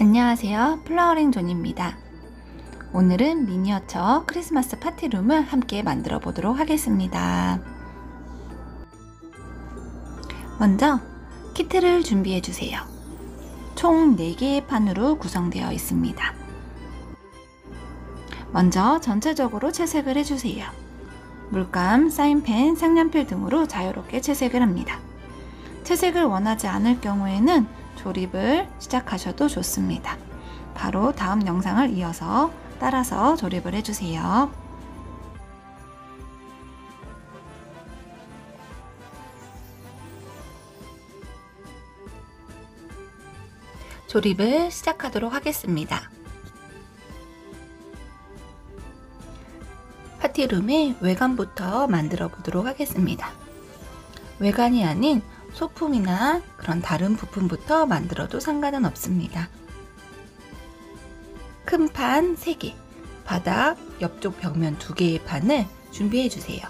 안녕하세요. 플라워링 존입니다. 오늘은 미니어처 크리스마스 파티룸을 함께 만들어 보도록 하겠습니다. 먼저 키트를 준비해 주세요. 총 4개의 판으로 구성되어 있습니다. 먼저 전체적으로 채색을 해주세요. 물감, 사인펜, 색연필 등으로 자유롭게 채색을 합니다. 채색을 원하지 않을 경우에는 조립을 시작하셔도 좋습니다. 바로 다음 영상을 이어서 따라서 조립을 해주세요. 조립을 시작하도록 하겠습니다. 파티룸의 외관부터 만들어 보도록 하겠습니다. 외관이 아닌 소품이나 그런 다른 부품부터 만들어도 상관은 없습니다. 큰 판 3개, 바닥, 옆쪽 벽면 2개의 판을 준비해 주세요.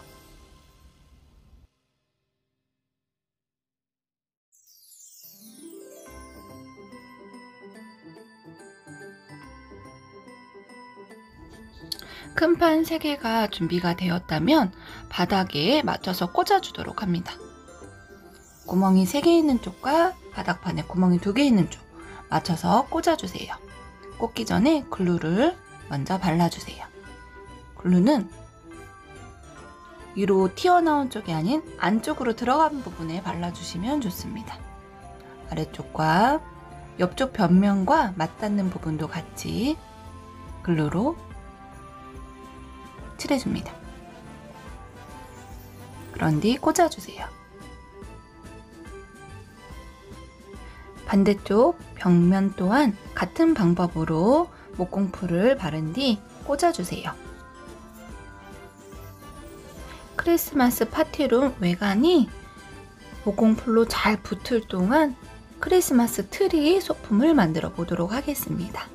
큰 판 3개가 준비가 되었다면 바닥에 맞춰서 꽂아주도록 합니다. 구멍이 3개 있는 쪽과 바닥판에 구멍이 2개 있는 쪽 맞춰서 꽂아주세요. 꽂기 전에 글루를 먼저 발라주세요. 글루는 위로 튀어나온 쪽이 아닌 안쪽으로 들어간 부분에 발라주시면 좋습니다. 아래쪽과 옆쪽 벽면과 맞닿는 부분도 같이 글루로 칠해줍니다. 그런 뒤 꽂아주세요. 반대쪽 벽면 또한 같은 방법으로 목공풀을 바른 뒤 꽂아주세요. 크리스마스 파티룸 외관이 목공풀로 잘 붙을 동안 크리스마스 트리 소품을 만들어 보도록 하겠습니다.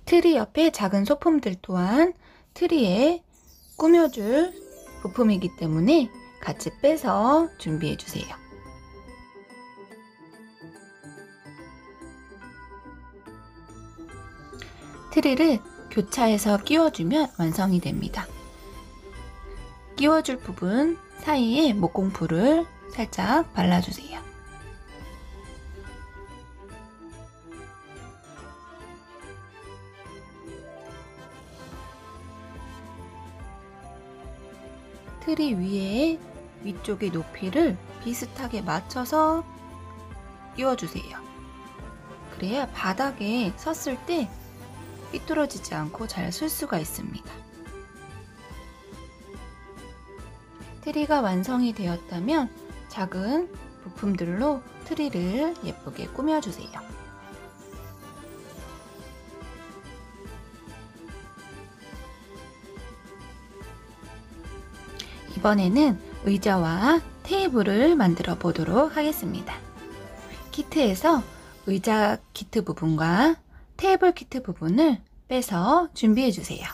트리 옆에 작은 소품들 또한 트리에 꾸며줄 부품이기 때문에 같이 빼서 준비해 주세요. 트리를 교차해서 끼워주면 완성이 됩니다. 끼워줄 부분 사이에 목공풀을 살짝 발라주세요. 트리 위에 위쪽의 높이를 비슷하게 맞춰서 끼워주세요. 그래야 바닥에 섰을 때 삐뚤어지지 않고 잘 쓸 수가 있습니다. 트리가 완성이 되었다면 작은 부품들로 트리를 예쁘게 꾸며주세요. 이번에는 의자와 테이블을 만들어 보도록 하겠습니다. 키트에서 의자 키트 부분과 테이블 키트 부분을 빼서 준비해 주세요.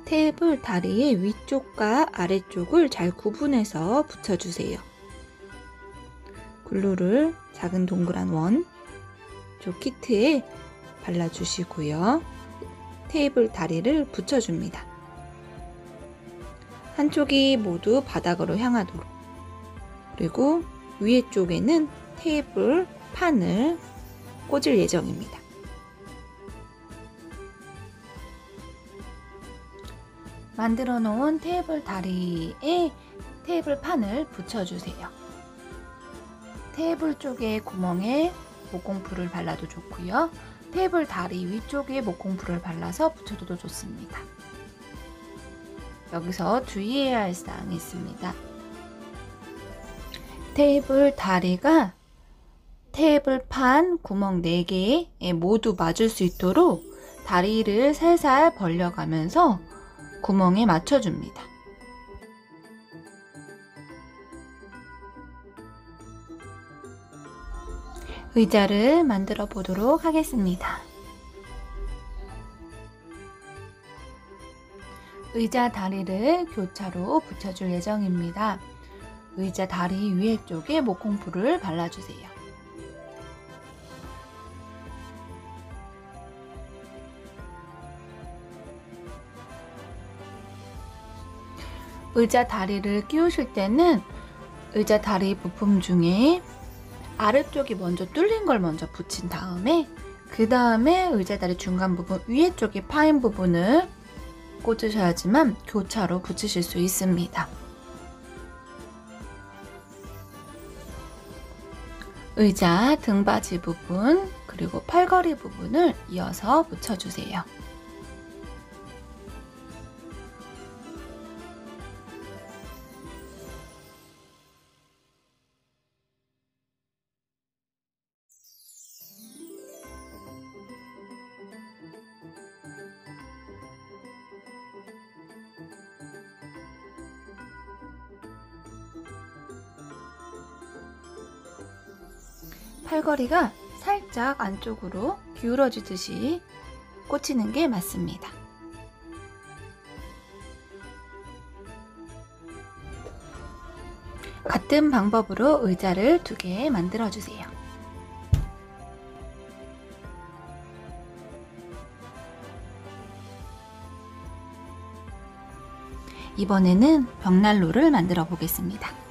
테이블 다리의 위쪽과 아래쪽을 잘 구분해서 붙여주세요. 글루를 작은 동그란 원 쪽 키트에 발라주시고요. 테이블 다리를 붙여줍니다. 한쪽이 모두 바닥으로 향하도록, 그리고 위에 쪽에는 테이블 판을 꽂을 예정입니다. 만들어 놓은 테이블 다리에 테이블 판을 붙여주세요. 테이블 쪽의 구멍에 목공풀을 발라도 좋고요. 테이블 다리 위쪽에 목공풀을 발라서 붙여줘도 좋습니다. 여기서 주의해야 할 사항이 있습니다. 테이블 다리가 테이블 판 구멍 4개에 모두 맞을 수 있도록 다리를 살살 벌려가면서 구멍에 맞춰줍니다. 의자를 만들어 보도록 하겠습니다. 의자 다리를 교차로 붙여줄 예정입니다. 의자 다리 위에 쪽에 목공풀을 발라주세요. 의자 다리를 끼우실 때는 의자 다리 부품 중에 아래쪽이 먼저 뚫린 걸 먼저 붙인 다음에 그 다음에 의자 다리 중간 부분 위에 쪽이 파인 부분을 꽂으셔야지만 교차로 붙이실 수 있습니다. 의자 등받이 부분 그리고 팔걸이 부분을 이어서 붙여주세요. 팔걸이가 살짝 안쪽으로 기울어지듯이 꽂히는 게 맞습니다. 같은 방법으로 의자를 2개 만들어 주세요. 이번에는 벽난로를 만들어 보겠습니다.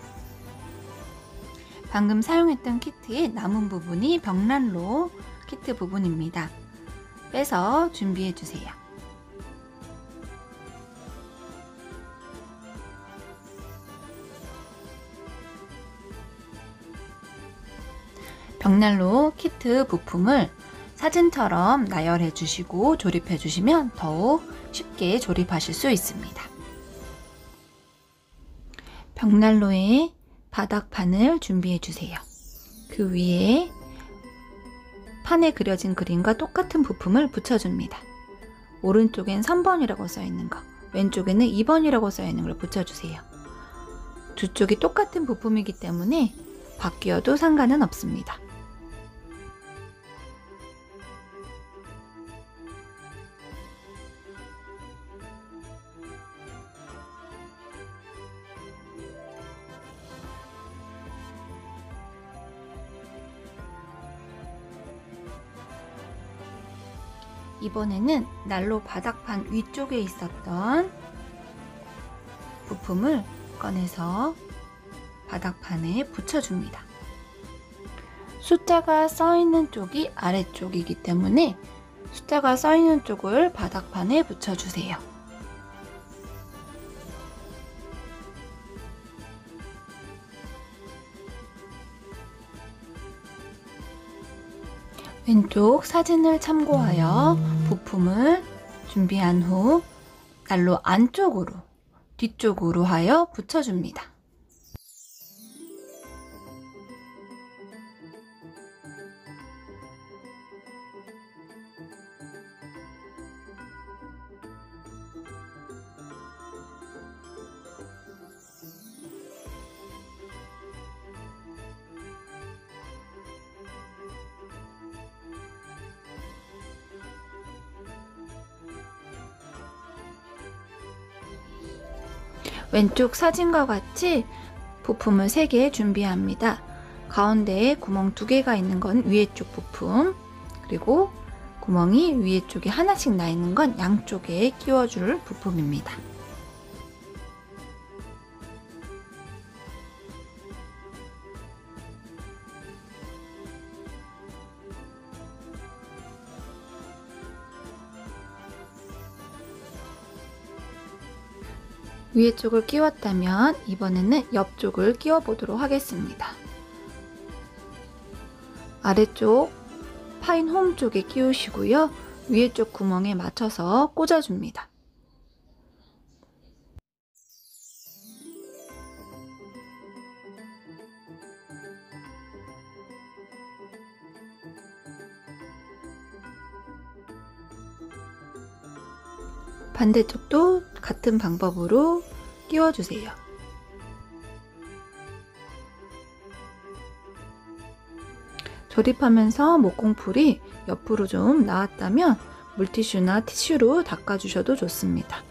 방금 사용했던 키트의 남은 부분이 벽난로 키트 부분입니다. 빼서 준비해 주세요. 벽난로 키트 부품을 사진처럼 나열해 주시고 조립해 주시면 더욱 쉽게 조립하실 수 있습니다. 벽난로에 바닥판을 준비해 주세요. 그 위에 판에 그려진 그림과 똑같은 부품을 붙여줍니다. 오른쪽엔 3번이라고 써있는 거, 왼쪽에는 2번이라고 써있는 걸 붙여주세요. 두 쪽이 똑같은 부품이기 때문에 바뀌어도 상관은 없습니다. 이번에는 난로 바닥판 위쪽에 있었던 부품을 꺼내서 바닥판에 붙여줍니다. 숫자가 써있는 쪽이 아래쪽이기 때문에 숫자가 써있는 쪽을 바닥판에 붙여주세요. 왼쪽 사진을 참고하여 부품을 준비한 후 난로 안쪽으로, 뒤쪽으로 하여 붙여줍니다. 왼쪽 사진과 같이 부품을 3개 준비합니다. 가운데에 구멍 2개가 있는 건 위에 쪽 부품, 그리고 구멍이 위에 쪽에 하나씩 나 있는 건 양쪽에 끼워줄 부품입니다. 위에 쪽을 끼웠다면 이번에는 옆쪽을 끼워 보도록 하겠습니다. 아래쪽 파인 홈 쪽에 끼우시고요. 위에 쪽 구멍에 맞춰서 꽂아줍니다. 반대쪽도 같은 방법으로 끼워주세요. 조립하면서 목공풀이 옆으로 좀 나왔다면 물티슈나 티슈로 닦아주셔도 좋습니다.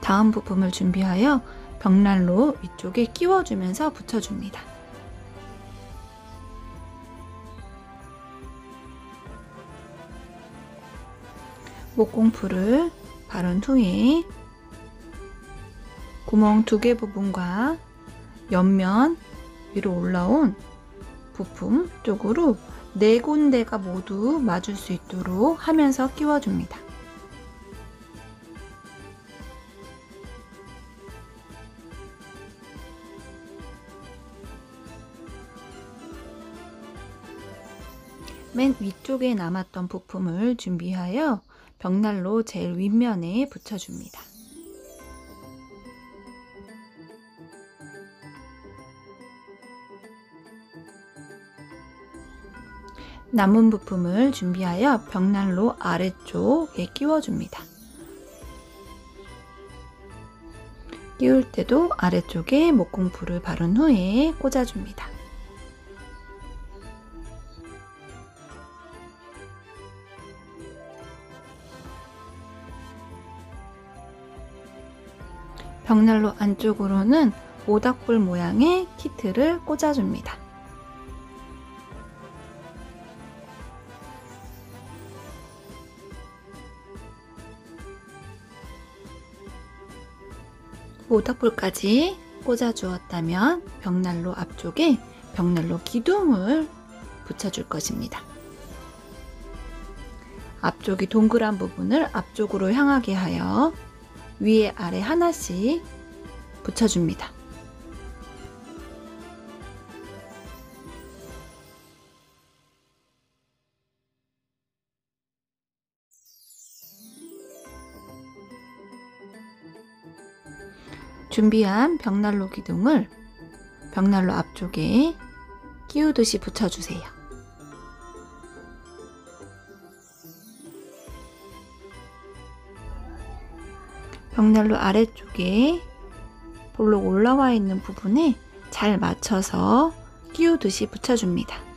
다음 부품을 준비하여 벽난로 위쪽에 끼워주면서 붙여줍니다. 목공풀을 바른 후에 구멍 2개 부분과 옆면 위로 올라온 부품 쪽으로 4군데가 모두 맞을 수 있도록 하면서 끼워줍니다. 맨 위쪽에 남았던 부품을 준비하여 벽난로 제일 윗면에 붙여줍니다. 남은 부품을 준비하여 벽난로 아래쪽에 끼워줍니다. 끼울 때도 아래쪽에 목공풀을 바른 후에 꽂아줍니다. 벽난로 안쪽으로는 모닥불 모양의 키트를 꽂아줍니다. 모닥불까지 꽂아주었다면 벽난로 앞쪽에 벽난로 기둥을 붙여줄 것입니다. 앞쪽이 동그란 부분을 앞쪽으로 향하게 하여 위에 아래 하나씩 붙여줍니다. 준비한 벽난로 기둥을 벽난로 앞쪽에 끼우듯이 붙여주세요. 벽난로 아래쪽에 볼록 올라와 있는 부분에 잘 맞춰서 끼우듯이 붙여줍니다.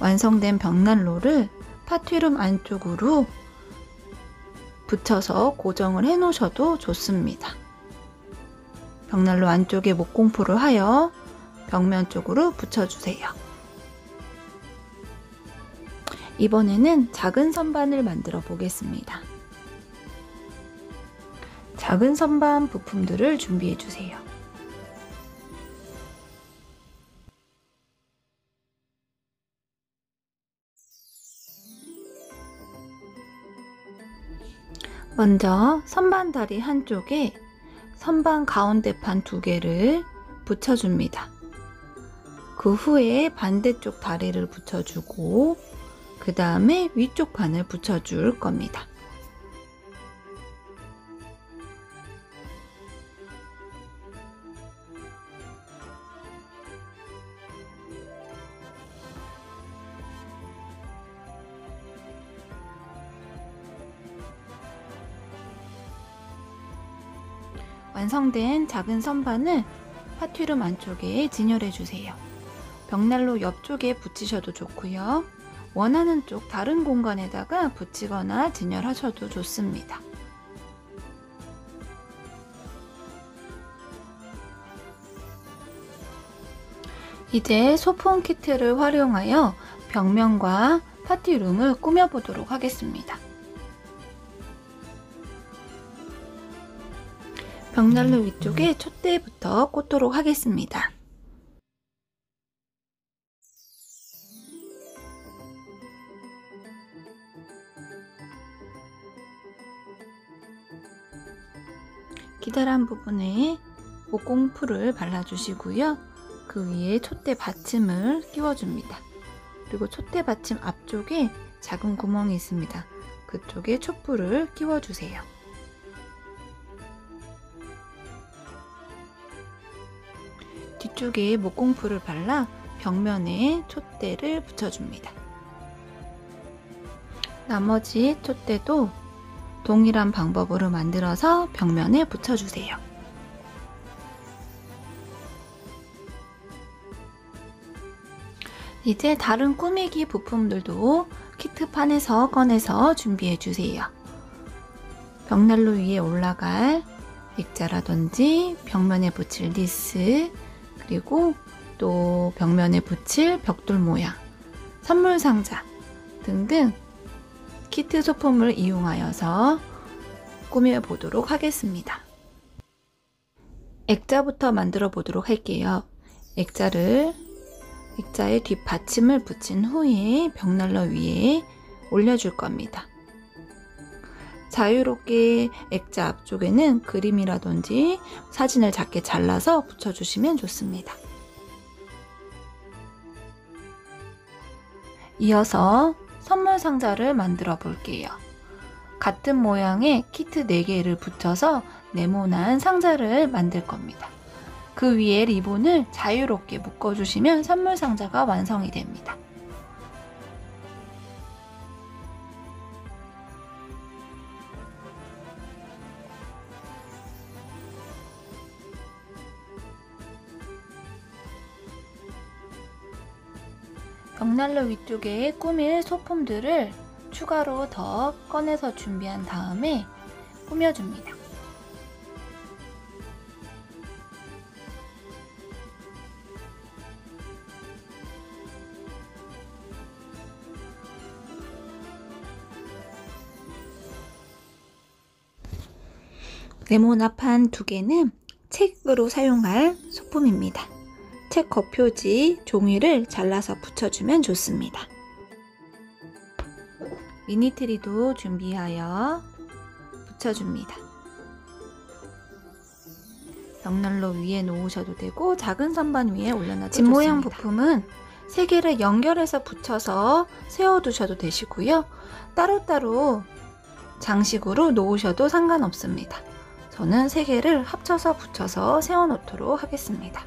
완성된 벽난로를 파티룸 안쪽으로 붙여서 고정을 해 놓으셔도 좋습니다. 벽난로 안쪽에 목공풀을 하여 벽면 쪽으로 붙여주세요. 이번에는 작은 선반을 만들어 보겠습니다. 작은 선반 부품들을 준비해 주세요. 먼저 선반 다리 한쪽에 선반 가운데판 2개를 붙여줍니다. 그 후에 반대쪽 다리를 붙여주고 그 다음에 위쪽 판을 붙여줄 겁니다. 완성된 작은 선반을 파티룸 안쪽에 진열해 주세요. 벽난로 옆쪽에 붙이셔도 좋고요. 원하는 쪽 다른 공간에다가 붙이거나 진열하셔도 좋습니다. 이제 소품 키트를 활용하여 벽면과 파티룸을 꾸며보도록 하겠습니다. 벽난로 위쪽에 촛대부터 꽂도록 하겠습니다. 기다란 부분에 목공풀을 발라주시고요. 그 위에 촛대 받침을 끼워줍니다. 그리고 촛대 받침 앞쪽에 작은 구멍이 있습니다. 그쪽에 촛불을 끼워주세요. 뒤쪽에 목공풀을 발라 벽면에 촛대를 붙여줍니다. 나머지 촛대도 동일한 방법으로 만들어서 벽면에 붙여주세요. 이제 다른 꾸미기 부품들도 키트판에서 꺼내서 준비해 주세요. 벽난로 위에 올라갈 액자라든지 벽면에 붙일 니스, 그리고 또 벽면에 붙일 벽돌 모양, 선물 상자 등등 키트 소품을 이용하여서 꾸며 보도록 하겠습니다. 액자부터 만들어 보도록 할게요. 액자의 뒷받침을 붙인 후에 벽난로 위에 올려줄 겁니다. 자유롭게 액자 앞쪽에는 그림이라든지 사진을 작게 잘라서 붙여주시면 좋습니다. 이어서 선물 상자를 만들어 볼게요. 같은 모양의 키트 4개를 붙여서 네모난 상자를 만들 겁니다. 그 위에 리본을 자유롭게 묶어주시면 선물 상자가 완성이 됩니다. 벽난로 위쪽에 꾸밀 소품들을 추가로 더 꺼내서 준비한 다음에 꾸며줍니다. 네모나판 2개는 책으로 사용할 소품입니다. 책 겉표지 종이를 잘라서 붙여주면 좋습니다. 미니트리도 준비하여 붙여줍니다. 벽난로 위에 놓으셔도 되고 작은 선반 위에 올려놔도 좋습니다. 집 모양 부품은 3개를 연결해서 붙여서 세워두셔도 되시고요. 따로따로 장식으로 놓으셔도 상관없습니다. 저는 3개를 합쳐서 붙여서 세워놓도록 하겠습니다.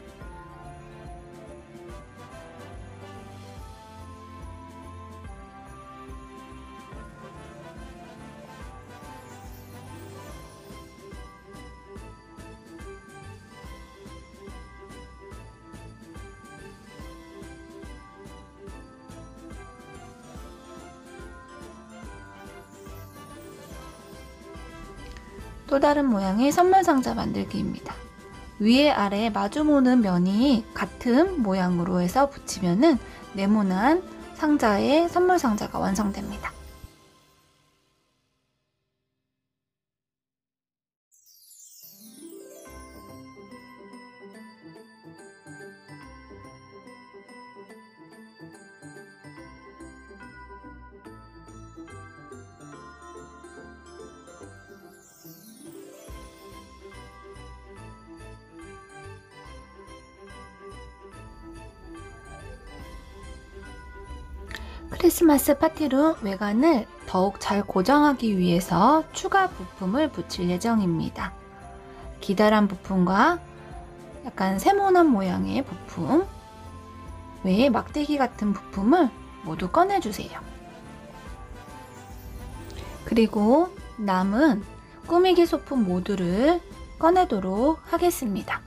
또 다른 모양의 선물 상자 만들기입니다. 위에 아래 마주보는 면이 같은 모양으로 해서 붙이면은 네모난 상자의 선물 상자가 완성됩니다. 크리스마스 파티룸 외관을 더욱 잘 고정하기 위해서 추가 부품을 붙일 예정입니다. 기다란 부품과 약간 세모난 모양의 부품 외에 막대기 같은 부품을 모두 꺼내주세요. 그리고 남은 꾸미기 소품 모두를 꺼내도록 하겠습니다.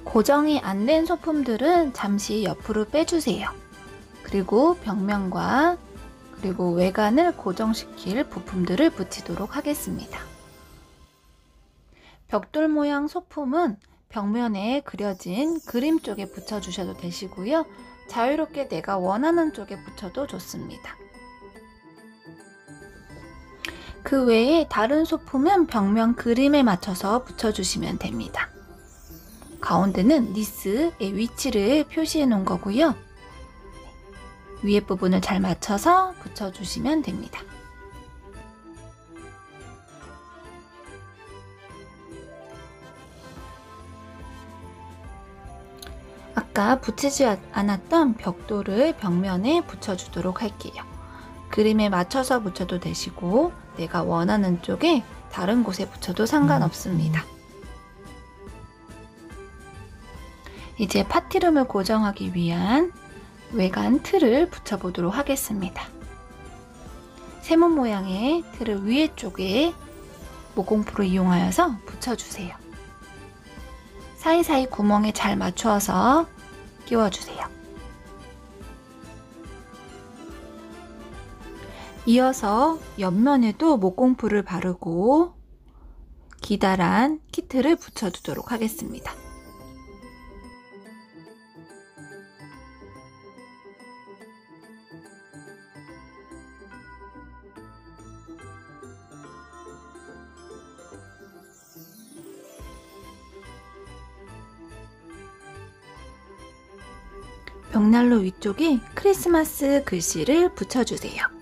고정이 안 된 소품들은 잠시 옆으로 빼주세요. 그리고 벽면과 그리고 외관을 고정시킬 부품들을 붙이도록 하겠습니다. 벽돌 모양 소품은 벽면에 그려진 그림 쪽에 붙여주셔도 되시고요. 자유롭게 내가 원하는 쪽에 붙여도 좋습니다. 그 외에 다른 소품은 벽면 그림에 맞춰서 붙여주시면 됩니다. 가운데는 니스의 위치를 표시해 놓은 거고요. 위에 부분을 잘 맞춰서 붙여주시면 됩니다. 아까 붙이지 않았던 벽돌을 벽면에 붙여주도록 할게요. 그림에 맞춰서 붙여도 되시고 내가 원하는 쪽에 다른 곳에 붙여도 상관없습니다. 이제 파티룸을 고정하기 위한 외관 틀을 붙여보도록 하겠습니다. 세모 모양의 틀을 위에 쪽에 모공풀을 이용하여서 붙여주세요. 사이사이 구멍에 잘 맞추어서 끼워주세요. 이어서 옆면에도 목공풀을 바르고 기다란 키트를 붙여주도록 하겠습니다. 벽난로 위쪽에 크리스마스 글씨를 붙여주세요.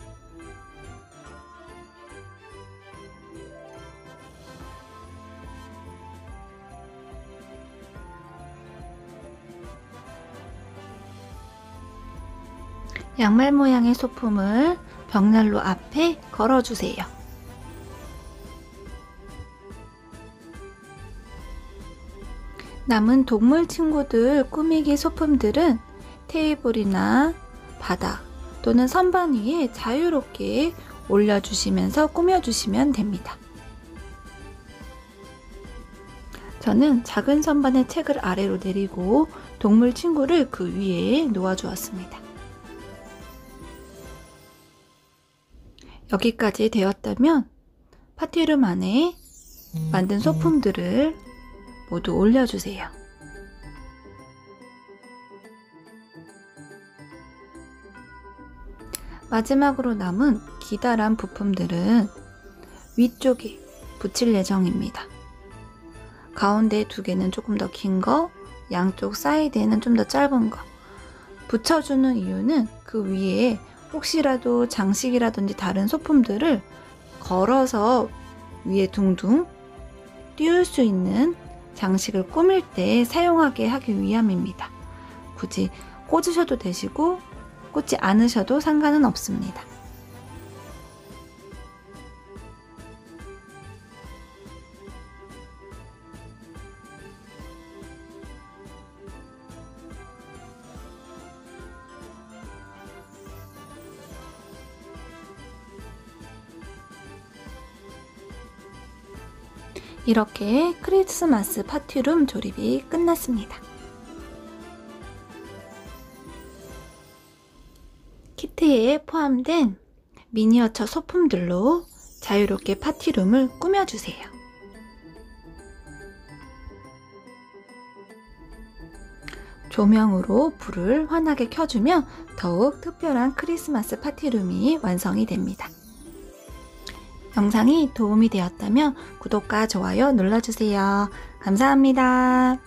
양말 모양의 소품을 벽난로 앞에 걸어주세요. 남은 동물 친구들 꾸미기 소품들은 테이블이나 바닥 또는 선반 위에 자유롭게 올려주시면서 꾸며주시면 됩니다. 저는 작은 선반에 책을 아래로 내리고 동물 친구를 그 위에 놓아주었습니다. 여기까지 되었다면 파티룸 안에 만든 소품들을 모두 올려주세요. 마지막으로 남은 기다란 부품들은 위쪽에 붙일 예정입니다. 가운데 두 개는 조금 더 긴 거, 양쪽 사이드에는 좀 더 짧은 거 붙여주는 이유는 그 위에 혹시라도 장식이라든지 다른 소품들을 걸어서 위에 둥둥 띄울 수 있는 장식을 꾸밀 때 사용하게 하기 위함입니다. 굳이 꽂으셔도 되시고 꽂지 않으셔도 상관은 없습니다. 이렇게 크리스마스 파티룸 조립이 끝났습니다. 키트에 포함된 미니어처 소품들로 자유롭게 파티룸을 꾸며주세요. 조명으로 불을 환하게 켜주면 더욱 특별한 크리스마스 파티룸이 완성이 됩니다. 영상이 도움이 되었다면 구독과 좋아요 눌러주세요. 감사합니다.